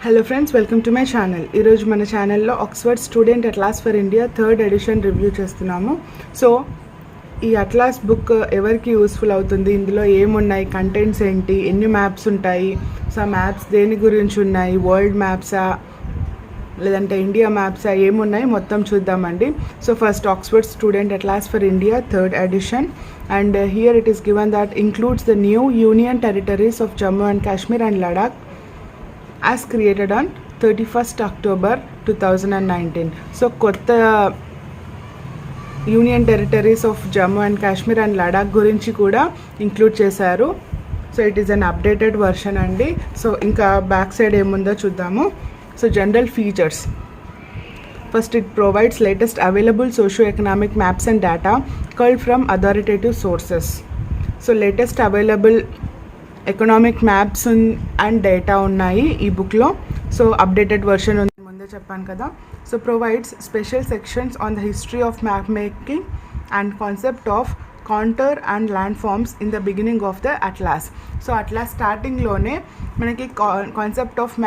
Hello friends, welcome to my channel. ఈరోజు మన ఛానల్లో Oxford student atlas for India third edition review చేస్తున్నాము. So ఈ అట్లాస్ బుక్ ఎవరికి యూస్ఫుల్ అవుతుంది, ఇందులో ఏమున్నాయి, కంటెంట్స్ ఏంటి, ఎన్ని మ్యాప్స్ ఉంటాయి, సో ఆ మ్యాప్స్ దేని గురించి ఉన్నాయి, వరల్డ్ మ్యాప్సా లేదంటే ఇండియా మ్యాప్సా, ఏమున్నాయి మొత్తం చూద్దామండి. So first Oxford student atlas for India third edition, and here it is given that includes the new union territories of Jammu and Kashmir and Ladakh as created on 31st October 2019. So కొత్త union territories of Jammu and Kashmir and Ladakh గురించి కూడా include చేశారు. So it is an updated version అండి. So ఇంకా back side ఏముందో చూద్దాము. So general features, first it provides latest available socio-economic maps and data culled from authoritative sources. So latest available economic maps and data ఉన్నాయి ఈ బుక్లో. So updated version ఉంది, ముందే చెప్పాను కదా. So provides special sections on the history of map making and concept of contour and landforms in the beginning of the atlas. So atlas స్టార్టింగ్లోనే మనకి concept of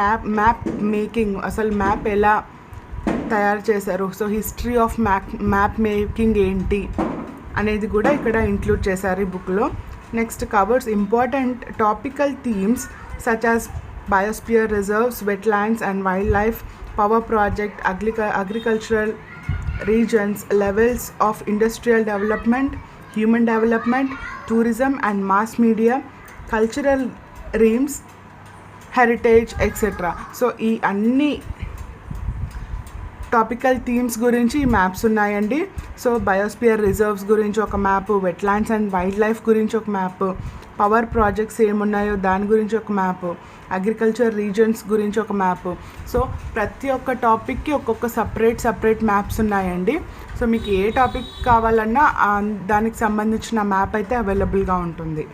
map making, అసలు map ఎలా తయారు చేశారు, so history of map making ఏంటి అనేది కూడా ఇక్కడ ఇంక్లూడ్ చేశారు ఈ బుక్లో. Next covers important topical themes such as biosphere reserves, wetlands and wildlife, power project, agricultural regions, levels of industrial development, human development, tourism and mass media, cultural realms, heritage, etc. So ఈ అన్ని topical themes గురించి ఈ maps ఉన్నాయండి. So biosphere reserves గురించి ఒక map, wetlands and wild life గురించి ఒక map, power projects ఏమున్నాయో దాని గురించి ఒక మ్యాప్, అగ్రికల్చర్ రీజన్స్ గురించి ఒక మ్యాప్. సో ప్రతి ఒక్క టాపిక్కి ఒక్కొక్క సపరేట్ మ్యాప్స్ ఉన్నాయండి. సో మీకు ఏ టాపిక్ కావాలన్నా దానికి సంబంధించిన మ్యాప్ అయితే అవైలబుల్గా ఉంటుంది.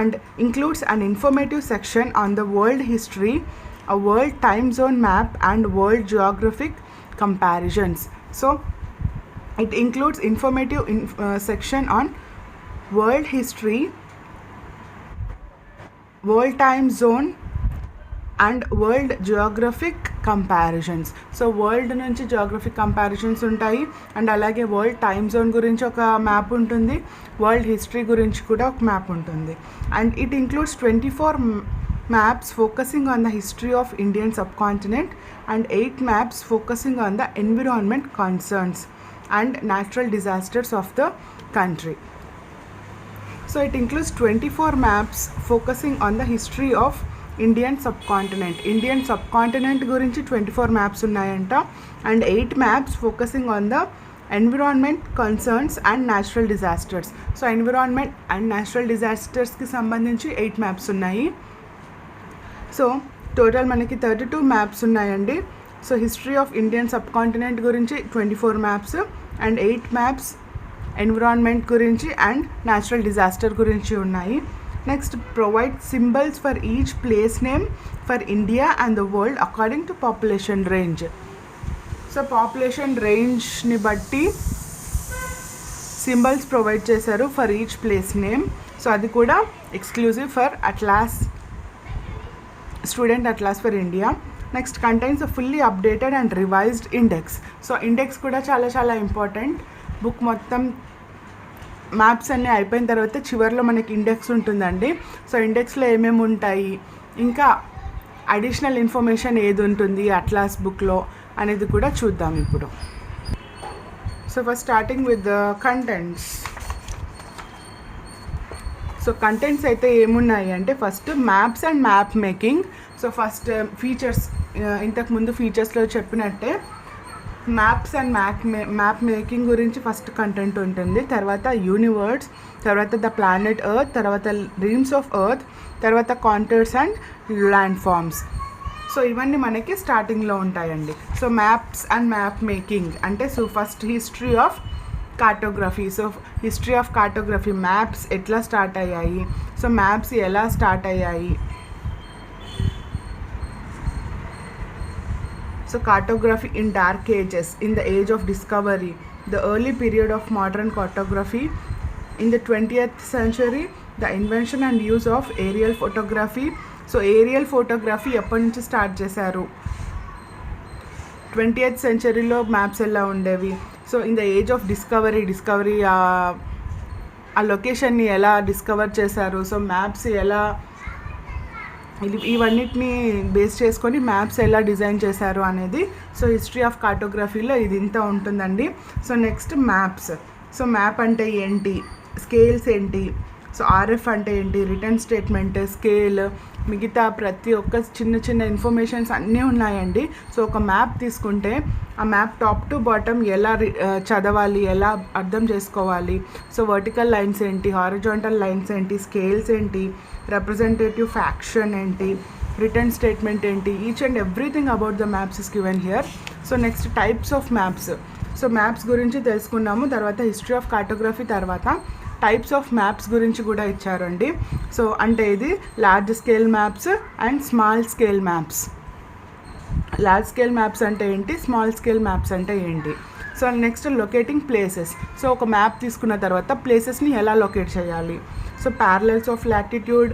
And includes an informative section on the world history, a world time zone map and world geographic comparisons. So it includes informative section on world history, world time zone and world geographic comparisons. So world నుంచి geographic comparisons ఉంటాయి, and అలాగే world time zone గురించి ఒక map ఉంటుంది, world history గురించి కూడా ఒక map ఉంటుంది. And it includes 24 maps focusing on the history of Indian subcontinent and 8 maps focusing on the environment concerns and natural disasters of the country. So it includes 24 maps focusing on the history of Indian subcontinent. Indian subcontinent గురించి 24 maps ఉన్నాయంట, and 8 maps focusing on the environment concerns and natural disasters. So environment and natural disasters కి సంబంధించి 8 maps ఉన్నాయి. So total మనకి 32 maps ఉన్నాయండి. So history of Indian subcontinent గురించి 24 maps and 8 maps environment గురించి and natural disaster గురించి ఉన్నాయి. Next provide symbols for each place name for India and the world according to population range. So population రేంజ్ని బట్టి symbols provide చేశారు for each place name. So అది కూడా exclusive for atlas student atlas for India. Next contains a fully updated and revised index. So index కూడా చాలా important. Book మొత్తం maps అన్నీ అయిపోయిన తర్వాత చివరిలో మనకి ఇండెక్స్ ఉంటుందండి. సో ఇండెక్స్లో ఏమేమి ఉంటాయి, ఇంకా అడిషనల్ ఇన్ఫర్మేషన్ ఏది ఉంటుంది అట్లాస్ బుక్లో అనేది కూడా చూద్దాం ఇప్పుడు. So first starting with the contents. So contents అయితే ఏమున్నాయి అంటే first maps and map making. So first features, ఇంతకుముందు ఫీచర్స్లో చెప్పినట్టే మ్యాప్స్ అండ్ మ్యాప్ మేకింగ్ గురించి ఫస్ట్ కంటెంట్ ఉంటుంది, తర్వాత యూనివర్స్, తర్వాత ద ప్లానెట్ ఎర్త్, తర్వాత రీమ్స్ ఆఫ్ ఎర్త్, తర్వాత contours and landforms. So ఇవన్నీ మనకి స్టార్టింగ్లో ఉంటాయండి. So maps and map making అంటే so first history of cartography. So history of cartography, maps ఎట్లా స్టార్ట్ అయ్యాయి, సో మ్యాప్స్ ఎలా స్టార్ట్ అయ్యాయి. So cartography in dark ages, in the age of discovery, the early period of modern cartography, in the 20th century, the invention and use of aerial photography, so aerial photography ఎప్పటి నుంచి start చేశారు, 20th సెంచరీలో maps ఎలా ఉండేవి, so in the age of discovery ఆ లొకేషన్ని ఎలా discover చేశారు, సో మ్యాప్స్ ఎలా ఇవన్నిటిని బేస్ చేసుకొని మ్యాప్స్ ఎలా డిజైన్ చేశారు అనేది. సో హిస్టరీ ఆఫ్ కార్టోగ్రఫీలో ఇది ఇంత ఉంటుందండి. So next maps. So map అంటే ఏంటి, స్కేల్స్ ఏంటి, సో ఆర్ఎఫ్ అంటే ఏంటి, రిటర్న్ స్టేట్మెంట్, స్కేల్, మిగతా ప్రతి ఒక్క చిన్న ఇన్ఫర్మేషన్స్ అన్నీ ఉన్నాయండి. సో ఒక మ్యాప్ తీసుకుంటే ఆ మ్యాప్ టాప్ టు బాటమ్ ఎలా చదవాలి, ఎలా అర్థం చేసుకోవాలి, సో వర్టికల్ లైన్స్ ఏంటి, హారిజాంటల్ లైన్స్ ఏంటి, స్కేల్స్ ఏంటి, రిప్రజెంటేటివ్ ఫ్యాక్షన్ ఏంటి, రిటర్న్ స్టేట్మెంట్ ఏంటి, each and everything about the maps is given here. So next types of maps. So maps గురించి తెలుసుకున్నాము. తర్వాత హిస్టరీ ఆఫ్ కార్టోగ్రఫీ తర్వాత టైప్స్ ఆఫ్ మ్యాప్స్ గురించి కూడా ఇచ్చారండి. సో అంటే ఇది large scale maps and small scale maps. Large scale maps అంటే ఏంటి, స్మాల్ స్కేల్ మ్యాప్స్ అంటే ఏంటి. So next locating places. So ఒక మ్యాప్ తీసుకున్న తర్వాత ప్లేసెస్ని ఎలా లొకేట్ చేయాలి. So parallels of latitude,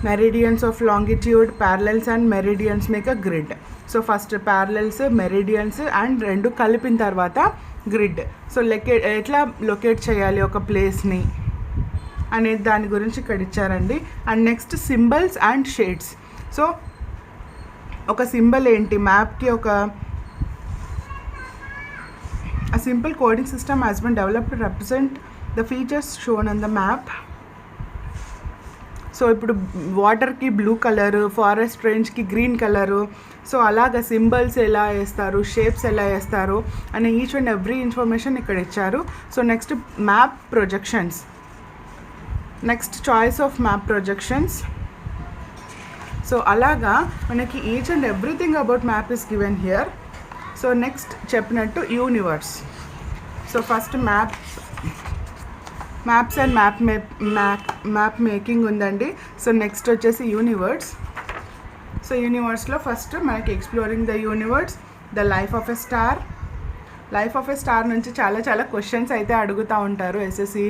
meridians of longitude, parallels and meridians make a grid. So first parallels, meridians and రెండు కలిపిన తర్వాత గ్రిడ్. సో ఎట్లా లొకేట్ చేయాలి ఒక ప్లేస్ని అనేది దాని గురించి ఇక్కడ ఇచ్చారండి. And next symbols and shades. So ఒక సింబల్ ఏంటి, మ్యాప్కి a simple coding system has been developed to represent the features shown on the map. So ఇప్పుడు వాటర్కి బ్లూ కలరు, ఫారెస్ట్ రేంజ్కి గ్రీన్ కలరు, సో అలాగ సింబల్స్ ఎలా వేస్తారు, షేప్స్ ఎలా వేస్తారు అనే ఈచ్ అండ్ ఎవ్రీ ఇన్ఫర్మేషన్ ఇక్కడ ఇచ్చారు. So next map projections. Next choice of map projections. So అలాగా మనకి each and everything about map is given here. So next చెప్పినట్టు universe. So first maps and map making ఉందండి. So next వచ్చేసి universe. So యూనివర్స్లో first మనకి exploring the universe, the life of a star. Life of a star నుంచి చాలా questions అయితే అడుగుతూ ఉంటారు ఎస్ఎస్సి,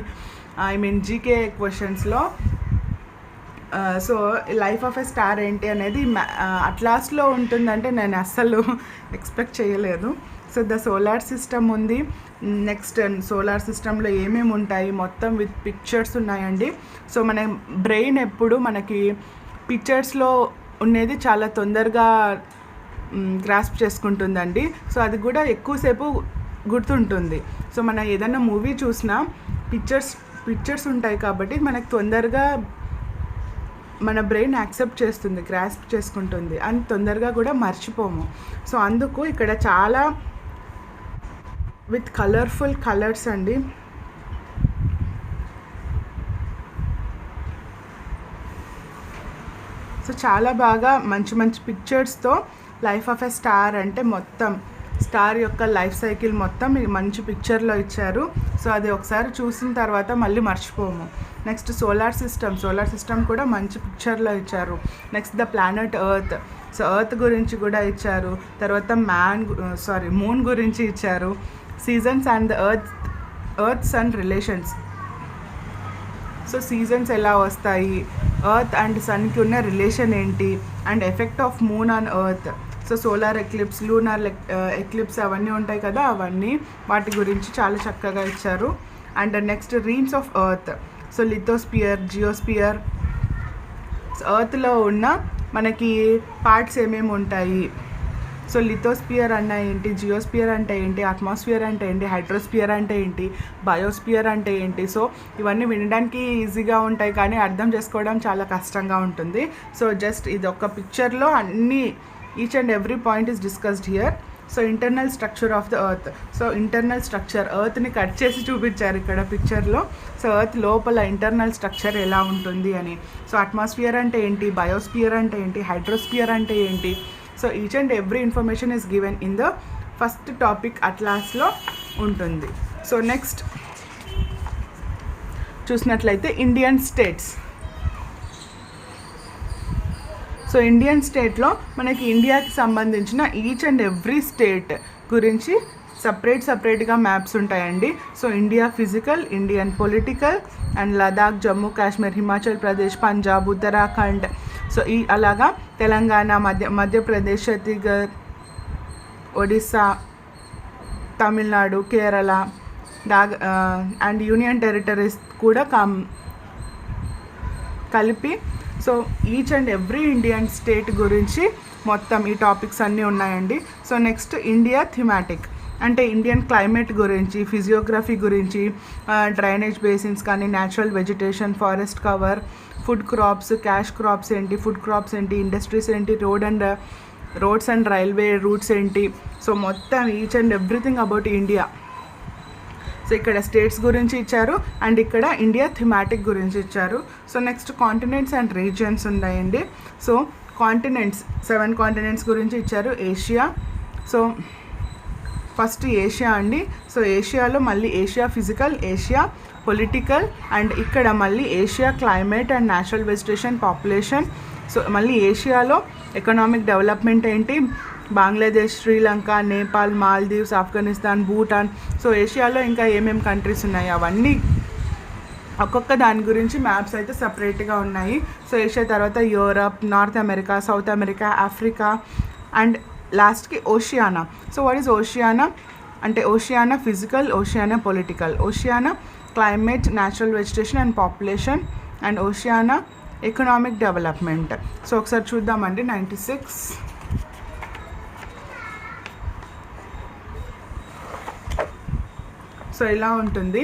జీకే క్వశ్చన్స్లో. So life of a star ఏంటి అనేది అట్లాస్లో ఉంటుందంటే నేను అస్సలు ఎక్స్పెక్ట్ చేయలేదు. సో ద సోలార్ సిస్టమ్ ఉంది. నెక్స్ట్ సోలార్ సిస్టంలో ఏమేమి ఉంటాయి మొత్తం విత్ పిక్చర్స్ ఉన్నాయండి. సో మన బ్రెయిన్ ఎప్పుడు మనకి పిక్చర్స్లో ఉండేది చాలా తొందరగా గ్రాస్ప్ చేసుకుంటుందండి. సో అది కూడా ఎక్కువసేపు గుర్తుంటుంది. సో మనం ఏదైనా మూవీ చూసినా పిక్చర్స్ ఉంటాయి కాబట్టి మనకు తొందరగా మన బ్రెయిన్ యాక్సెప్ట్ చేస్తుంది, గ్రాస్ప్ చేసుకుంటుంది, అని తొందరగా కూడా మర్చిపోము. సో అందుకు ఇక్కడ చాలా విత్ కలర్ఫుల్ కలర్స్ అండి. సో చాలా బాగా మంచి పిక్చర్స్తో లైఫ్ ఆఫ్ ఎ స్టార్ అంటే మొత్తం స్టార్ యొక్క లైఫ్ సైకిల్ మొత్తం మంచి పిక్చర్లో ఇచ్చారు. సో అది ఒకసారి చూసిన తర్వాత మళ్ళీ మర్చిపోము. నెక్స్ట్ సోలార్ సిస్టమ్ కూడా మంచి పిక్చర్లో ఇచ్చారు. Next the planet earth. So earth గురించి కూడా ఇచ్చారు. తర్వాత మూన్ గురించి ఇచ్చారు. Seasons and the earth sun relations. So seasons ఎలా వస్తాయి, ఎర్త్ అండ్ సన్కి ఉన్న రిలేషన్ ఏంటి, and effect of moon on earth. So solar eclipse, lunar eclipse అవన్నీ ఉంటాయి కదా, అవన్నీ వాటి గురించి చాలా చక్కగా ఇచ్చారు. And next realms of earth. So lithosphere, geosphere. ఎర్త్లో ఉన్న మనకి పార్ట్స్ ఏమేమి ఉంటాయి, సో లిథోస్పియర్ అన్న ఏంటి, జియోస్పియర్ అంటే ఏంటి, అట్మాస్ఫియర్ అంటే ఏంటి, హైడ్రోస్పియర్ అంటే ఏంటి, బయోస్పియర్ అంటే ఏంటి. సో ఇవన్నీ వినడానికి ఈజీగా ఉంటాయి కానీ అర్థం చేసుకోవడం చాలా కష్టంగా ఉంటుంది. సో జస్ట్ ఇది ఒక పిక్చర్లో అన్నీ each and every point is discussed here. So internal structure of the earth. So internal structure, ఎర్త్ని కట్ చేసి చూపించారు ఇక్కడ పిక్చర్లో. సో ఎర్త్ లోపల ఇంటర్నల్ స్ట్రక్చర్ ఎలా ఉంటుంది అని. సో అట్మాస్ఫియర్ అంటే ఏంటి, బయోస్పియర్ అంటే ఏంటి, హైడ్రోస్పియర్ అంటే ఏంటి. So each and every information is given in the first topic అట్లాస్లో ఉంటుంది. సో నెక్స్ట్ చూసినట్లయితే ఇండియన్ స్టేట్స్. సో ఇండియన్ స్టేట్లో మనకి ఇండియాకి సంబంధించిన ఈచ్ అండ్ ఎవ్రీ స్టేట్ గురించి సపరేట్గా మ్యాప్స్ ఉంటాయండి. So India physical, Indian political, and Ladakh, Jammu Kashmir, Himachal Pradesh, Punjab, Uttarakhand. So ఈ అలాగా Telangana, Madhya Pradesh, Chhattisgarh, Odisha, Tamil Nadu, Kerala and union territories కూడా కలిపి so each and every Indian state గురించి మొత్తం ఈ టాపిక్స్ అన్నీ ఉన్నాయండి. సో నెక్స్ట్ ఇండియా థిమాటిక్ అంటే ఇండియన్ క్లైమేట్ గురించి, ఫిజియోగ్రఫీ గురించి, డ్రైనేజ్ బేసిన్స్ కానీ, natural vegetation, forest cover, food crops, cash crops ఏంటి, ఫుడ్ క్రాప్స్ ఏంటి, ఇండస్ట్రీస్ ఏంటి, రోడ్స్ అండ్ రైల్వే రూట్స్ ఏంటి, సో మొత్తం each and everything about India. So ఇక్కడ స్టేట్స్ గురించి ఇచ్చారు అండ్ ఇక్కడ ఇండియా థిమాటిక్ గురించి ఇచ్చారు. So next continents and regions ఉన్నాయండి. సో కాంటినెంట్స్ 7 కాంటినెంట్స్ గురించి ఇచ్చారు. ఏషియా, సో ఫస్ట్ ఏషియా అండి. సో ఏషియాలో మళ్ళీ Asia physical, Asia political and ఇక్కడ మళ్ళీ Asia climate and natural vegetation, population. So మళ్ళీ ఏషియాలో ఎకనామిక్ డెవలప్మెంట్ ఏంటి, బంగ్లాదేశ్, శ్రీలంక, నేపాల్, మాల్దీవ్స్, ఆఫ్ఘనిస్తాన్, భూటాన్. సో ఏషియాలో ఇంకా ఏమేమి కంట్రీస్ ఉన్నాయి అవన్నీ ఒక్కొక్క దాని గురించి మ్యాప్స్ అయితే సపరేట్గా ఉన్నాయి. సో ఏషియా తర్వాత Europe, North America, South America, Africa and లాస్ట్కి Oceania. So what is Oceania అంటే Oceania physical, Oceania political, Oceania climate, natural vegetation and population and Oceania economic development. So ఒకసారి చూద్దామండి. 96 సో ఇలా ఉంటుంది.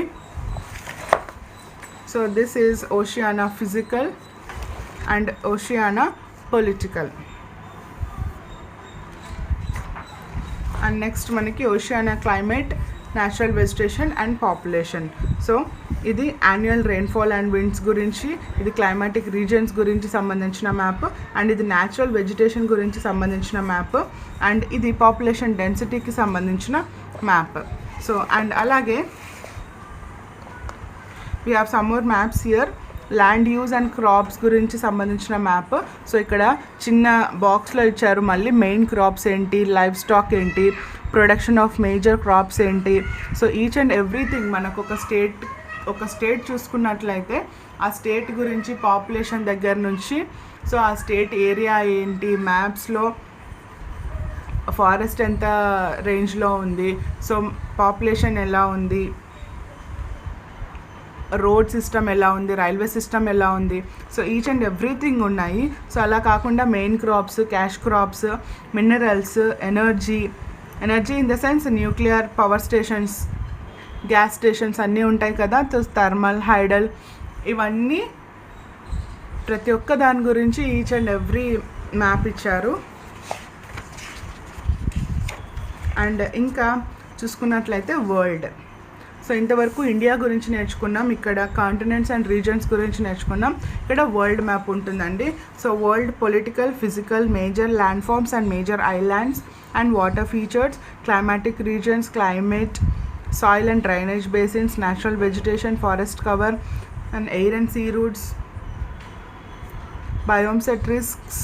So this is Oceania physical and Oceania political and next మనకి Oceania climate, natural vegetation and population. So ఇది annual rainfall and winds గురించి, ఇది climatic regions గురించి సంబంధించిన మ్యాప్ అండ్ ఇది న్యాచురల్ వెజిటేషన్ గురించి సంబంధించిన మ్యాప్ అండ్ ఇది పాపులేషన్ డెన్సిటీకి సంబంధించిన మ్యాప్. సో అండ్ అలాగే we have some more maps here. Land use and crops గురించి సంబంధించిన మ్యాప్. సో ఇక్కడ చిన్న బాక్స్లో ఇచ్చారు మళ్ళీ మెయిన్ క్రాప్స్ ఏంటి, లైవ్ స్టాక్ ఏంటి, ప్రొడక్షన్ ఆఫ్ మేజర్ క్రాప్స్ ఏంటి. సో ఈచ్ అండ్ ఎవ్రీథింగ్ మనకు ఒక స్టేట్ చూసుకున్నట్లయితే ఆ స్టేట్ గురించి పాపులేషన్ దగ్గర నుంచి సో ఆ స్టేట్ ఏరియా ఏంటి, మ్యాప్స్లో ఫారెస్ట్ ఎంత రేంజ్లో ఉంది, సో పాపులేషన్ ఎలా ఉంది, రోడ్ సిస్టమ్ ఎలా ఉంది, రైల్వే సిస్టమ్ ఎలా ఉంది. సో ఈచ్ అండ్ ఎవ్రీథింగ్ ఉన్నాయి. సో అలా కాకుండా main crops, cash crops, minerals, energy in the sense nuclear power stations, gas stations అన్నీ ఉంటాయి కదా. సో థర్మల్, హైడల్ ఇవన్నీ ప్రతి ఒక్క దాని గురించి ఈచ్ అండ్ ఎవ్రీ మ్యాప్ ఇచ్చారు. అండ్ ఇంకా చూసుకున్నట్లయితే వరల్డ్. సో ఇంతవరకు ఇండియా గురించి నేర్చుకున్నాం, ఇక్కడ కాంటినెంట్స్ అండ్ రీజన్స్ గురించి నేర్చుకున్నాం, ఇక్కడ వరల్డ్ మ్యాప్ ఉంటుందండి. So world political, physical, major landforms and major islands and water features, climatic regions, climate, soil and drainage basins, natural vegetation, forest cover and air and sea routes, biomes at risks,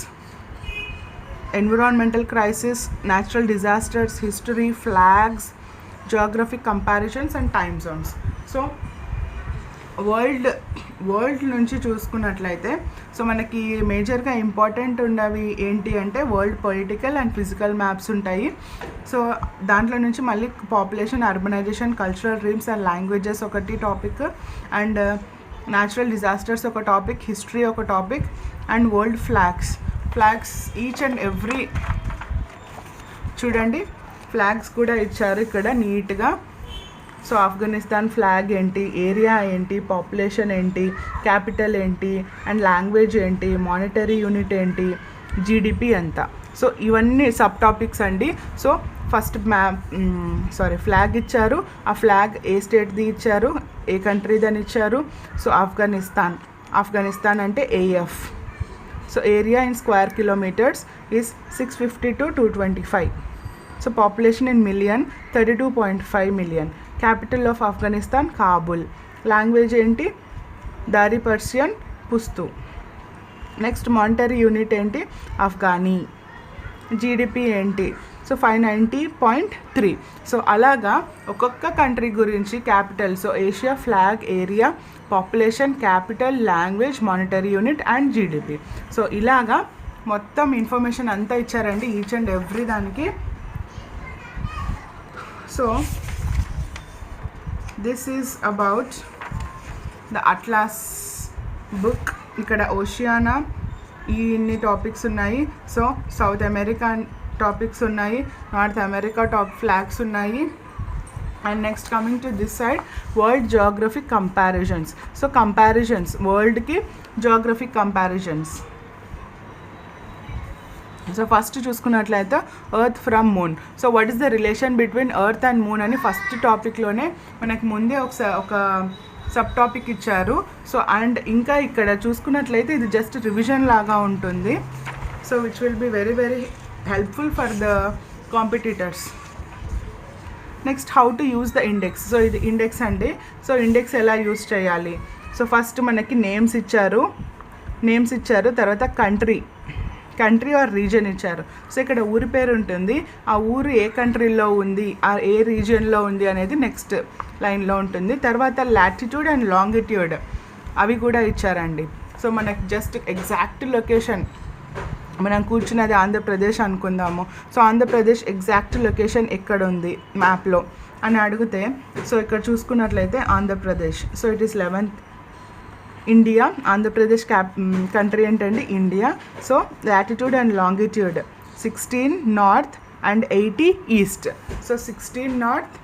environmental crisis, natural disasters, history, flags, geographic comparisons and time zones. So world నుంచి చూసుకున్నట్లయితే so మనకి మేజర్గా important ఉన్నవి ఏంటి అంటే world political and physical maps ఉంటాయి. So దాంట్లో నుంచి మళ్ళీ population, urbanisation, cultural dreams and languages ఒకటి టాపిక్ అండ్ న్యాచురల్ డిజాస్టర్స్ ఒక టాపిక్, హిస్టరీ ఒక topic and world flags each and every చూడండి ఫ్లాగ్స్ కూడా ఇచ్చారు ఇక్కడ నీట్గా. సో ఆఫ్ఘనిస్తాన్ ఫ్లాగ్ ఏంటి, ఏరియా ఏంటి, పాపులేషన్ ఏంటి, క్యాపిటల్ ఏంటి అండ్ లాంగ్వేజ్ ఏంటి, మానిటరీ యూనిట్ ఏంటి, జీడిపి ఎంత. సో ఇవన్నీ సబ్ టాపిక్స్ అండి. సో ఫస్ట్ ఫ్లాగ్ ఇచ్చారు, ఆ ఫ్లాగ్ ఏ స్టేట్ది ఇచ్చారు, ఏ కంట్రీదని ఇచ్చారు. సో ఆఫ్ఘనిస్తాన్ అంటే AF. So area in square kilometres is 650 to 225. So population in million 32.5 million. Capital of Afghanistan Kabul. Language ఏంటి, దారి పర్షియన్, పుస్తు. నెక్స్ట్ మానిటరీ యూనిట్ ఏంటి, ఆఫ్ఘనీ. జీడిపి ఏంటి, సో సో 590.3. సో అలాగా ఒక్కొక్క కంట్రీ గురించి capital, so Asia, flag, area, population, capital, language, monetary unit and GDP. So ఇలాగా మొత్తం information అంతా ఇచ్చారండి ఈచ్ అండ్ ఎవ్రీ దానికి. So this is about the atlas book. ఇక్కడ ఓషియానా ఇన్ని టాపిక్స్ ఉన్నాయి. సో సౌత్ అమెరికా టాపిక్స్ ఉన్నాయి, నార్త్ అమెరికా ఫ్లాగ్స్ ఉన్నాయి. And next coming to this side world geographic comparisons. So comparisons, వరల్డ్కి geographic comparisons. So first చూసుకున్నట్లయితే earth from moon. So what is the relation between earth and moon అని first టాపిక్లోనే మనకి ముందే ఒక subtopic ఇచ్చారు. So and ఇంకా ఇక్కడ చూసుకున్నట్లయితే ఇది జస్ట్ రివిజన్ లాగా ఉంటుంది. So which will be very very helpful for the competitors. Next how to use the index. So ఇది ఇండెక్స్ అండి. సో ఇండెక్స్ ఎలా యూజ్ చేయాలి. సో ఫస్ట్ మనకి నేమ్స్ ఇచ్చారు, తర్వాత కంట్రీ ఆర్ రీజన్ ఇచ్చారు. సో ఇక్కడ ఊరి పేరు ఉంటుంది, ఆ ఊరు ఏ కంట్రీలో ఉంది, ఏ రీజియన్లో ఉంది అనేది నెక్స్ట్ లైన్లో ఉంటుంది. తర్వాత లాటిట్యూడ్ అండ్ లాంగిట్యూడ్ అవి కూడా ఇచ్చారండి. సో మనకి జస్ట్ ఎగ్జాక్ట్ లొకేషన్, మనం కూర్చున్నది ఆంధ్రప్రదేశ్ అనుకుందాము. సో ఆంధ్రప్రదేశ్ ఎగ్జాక్ట్ లొకేషన్ ఎక్కడ ఉంది మ్యాప్లో అని అడిగితే, సో ఇక్కడ చూసుకున్నట్లయితే Andhra Pradesh. So it is 11th. India, Andhra Pradesh country ఏంటండి India. So latitude and longitude 16 north and 80 east. So 16 north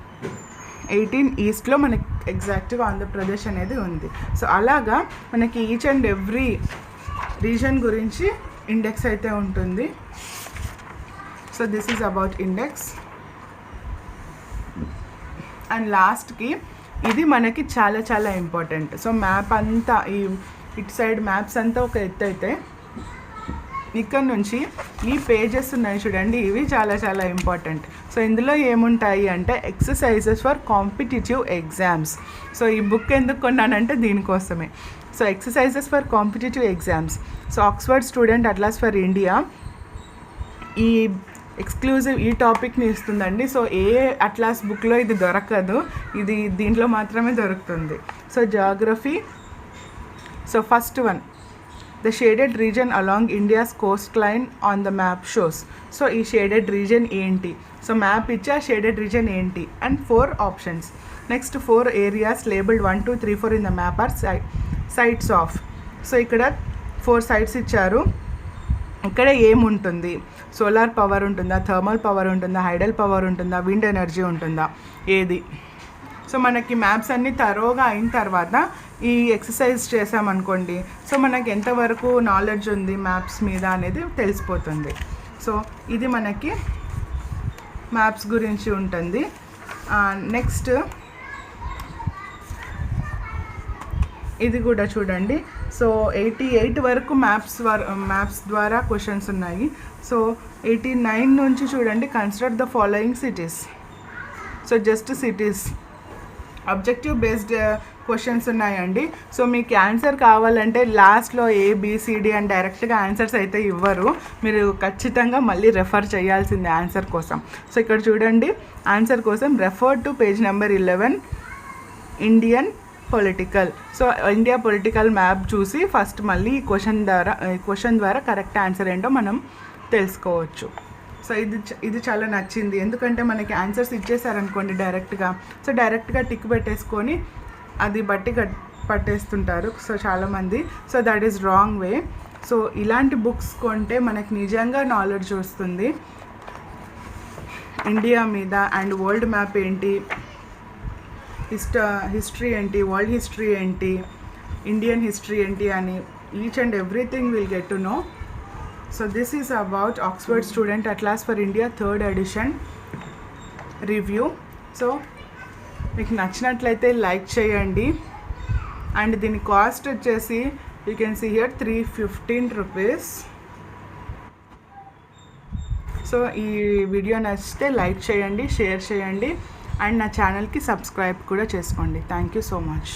18 ఈస్ట్లో మనకి ఎగ్జాక్ట్గా ఆంధ్రప్రదేశ్ అనేది ఉంది. సో అలాగా మనకి ఈచ్ అండ్ ఎవ్రీ రీజన్ గురించి ఇండెక్స్ అయితే ఉంటుంది. So this is about index. And లాస్ట్కి ఇది మనకి చాలా చాలా ఇంపార్టెంట్. సో మ్యాప్ అంతా ఇటు సైడ్ మ్యాప్స్ అంతా ఒక ఎత్తు అయితే, ఇక్కడ నుంచి ఈ పేజెస్ ఉన్నాయి చూడండి, ఇవి చాలా చాలా ఇంపార్టెంట్. సో ఇందులో ఏముంటాయి అంటే exercises for competitive exams. So ఈ బుక్ ఎందుకు కొన్నానంటే దీనికోసమే. So exercises for competitive exams. So Oxford student atlas for India ఈ ఎక్స్క్లూజివ్ ఈ టాపిక్ని ఇస్తుందండి. సో ఏ అట్లాస్ బుక్లో ఇది దొరకదు, ఇది దీంట్లో మాత్రమే దొరుకుతుంది. So geography. So first one, the shaded region along India's coast line on the map shows. So ఈ షేడెడ్ రీజన్ ఏంటి, సో మ్యాప్ ఇచ్చి ఆ షేడెడ్ రీజన్ ఏంటి and 4 options. Next 4 areas labelled 1, 2, 3, 4 in the map are sites of. So ఇక్కడ 4 sites ఇచ్చారు. ఇక్కడ ఏముంటుంది, solar power ఉంటుందా, థర్మల్ పవర్ ఉంటుందా, హైడల్ పవర్ ఉంటుందా, విండ్ ఎనర్జీ ఉంటుందా, ఏది. సో మనకి మ్యాప్స్ అన్నీ తరోగా అయిన తర్వాత ఈ ఎక్సర్సైజ్ చేసామనుకోండి, సో మనకి ఎంతవరకు నాలెడ్జ్ ఉంది మ్యాప్స్ మీద అనేది తెలిసిపోతుంది. సో ఇది మనకి మ్యాప్స్ గురించి ఉంటుంది. నెక్స్ట్ ఇది కూడా చూడండి. సో 88 వరకు మ్యాప్స్ ద్వారా క్వశ్చన్స్ ఉన్నాయి. సో 89 నుంచి చూడండి, consider the following cities. So just cities, objective based questions ఉన్నాయండి. సో మీకు ఆన్సర్ కావాలంటే లాస్ట్లో ABCD అని డైరెక్ట్గా ఆన్సర్స్ అయితే ఇవ్వరు, మీరు ఖచ్చితంగా మళ్ళీ రెఫర్ చేయాల్సిందే ఆన్సర్ కోసం. సో ఇక్కడ చూడండి, ఆన్సర్ కోసం refer to page number 11 Indian political. So India political map చూసి ఫస్ట్ మళ్ళీ ఈ క్వశ్చన్ ద్వారా కరెక్ట్ ఆన్సర్ ఏంటో మనం తెలుసుకోవచ్చు. సో ఇది చాలా నచ్చింది, ఎందుకంటే మనకి ఆన్సర్స్ ఇచ్చేసారనుకోండి డైరెక్ట్గా, సో డైరెక్ట్గా టిక్ పెట్టేసుకొని అది బట్టి పట్టేస్తుంటారు సో చాలామంది. So that is wrong way. So ఇలాంటి బుక్స్ కొంటే మనకి నిజంగా నాలెడ్జ్ వస్తుంది ఇండియా మీద. అండ్ వరల్డ్ మ్యాప్ ఏంటి, హిస్టరీ ఏంటి, వరల్డ్ హిస్టరీ ఏంటి, ఇండియన్ హిస్టరీ ఏంటి అని each and everything will get to know. So this is about Oxford student atlas for India 3rd edition review. So మీకు నచ్చినట్లయితే లైక్ చేయండి. అండ్ దీని కాస్ట్ వచ్చేసి you can see here 315 rupees. So ఈ video నచ్చితే like చేయండి, share చేయండి and నా ఛానల్కి సబ్స్క్రైబ్ కూడా చేసుకోండి. Thank you so much.